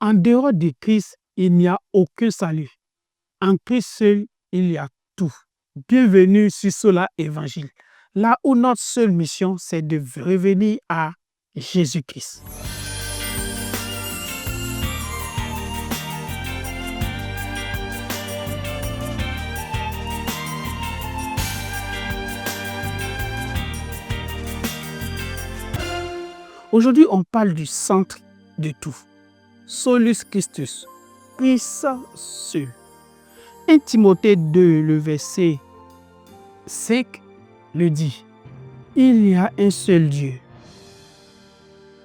En dehors de Christ, il n'y a aucun salut. En Christ seul, il y a tout. Bienvenue sur Sola Évangile, là où notre seule mission, c'est de revenir à Jésus-Christ. Aujourd'hui, on parle du centre de tout. Solus Christus, Christ seul. 1 Timothée 2, le verset 5 le dit. Il y a un seul Dieu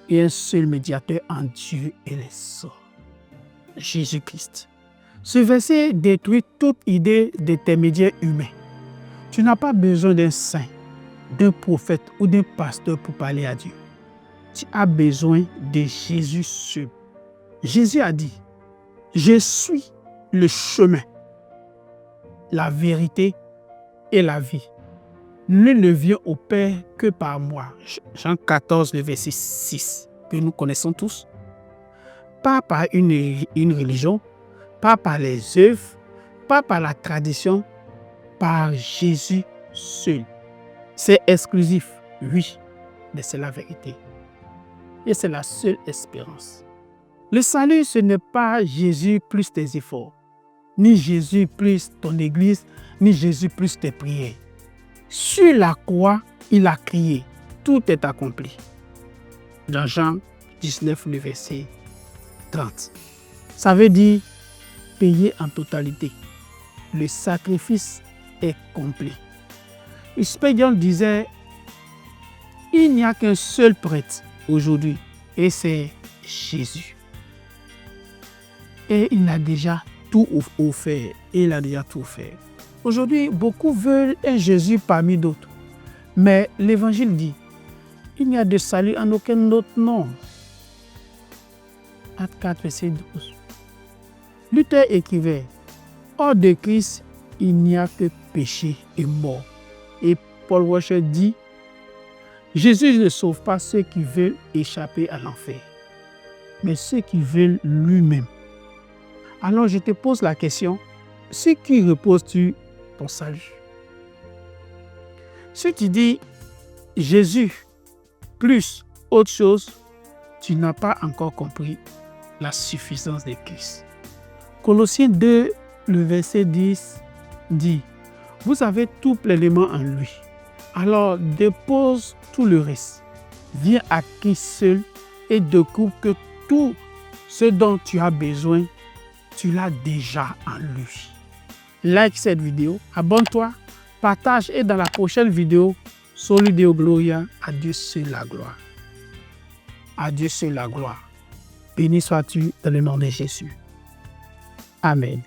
et un seul médiateur entre Dieu et les hommes, Jésus-Christ. Ce verset détruit toute idée d'intermédiaire humain. Tu n'as pas besoin d'un saint, d'un prophète ou d'un pasteur pour parler à Dieu. Tu as besoin de Jésus seul. Jésus a dit, je suis le chemin, la vérité et la vie. Nul ne vient au Père que par moi. Jean 14, le verset 6, que nous connaissons tous. Pas par une religion, pas par les œuvres, pas par la tradition, par Jésus seul. C'est exclusif, oui, mais c'est la vérité. Et c'est la seule espérance. Le salut, ce n'est pas Jésus plus tes efforts, ni Jésus plus ton église, ni Jésus plus tes prières. Sur la croix, il a crié, tout est accompli. Dans Jean 19, le verset 30. Ça veut dire payer en totalité. Le sacrifice est complet. Spurgeon disait, il n'y a qu'un seul prêtre aujourd'hui, et c'est Jésus. Et il a déjà tout offert. Il a déjà tout fait. Aujourd'hui, beaucoup veulent un Jésus parmi d'autres. Mais l'Évangile dit, il n'y a de salut en aucun autre nom. Acte 4, verset 12. Luther écrivait, hors de Christ, il n'y a que péché et mort. Et Paul Washer dit, Jésus ne sauve pas ceux qui veulent échapper à l'enfer, mais ceux qui veulent lui-même. Alors je te pose la question, sur qui reposes-tu ton salut? Si tu dis Jésus plus autre chose, tu n'as pas encore compris la suffisance de Christ. Colossiens 2, le verset 10 dit, vous avez tout pleinement en lui. Alors dépose tout le reste. Viens à Christ seul et découvre que tout ce dont tu as besoin, tu l'as déjà en lui. Like cette vidéo, abonne-toi, partage et dans la prochaine vidéo, Soli Deo Gloria, à Dieu seul la gloire. À Dieu seul la gloire. Béni sois-tu dans le nom de Jésus. Amen.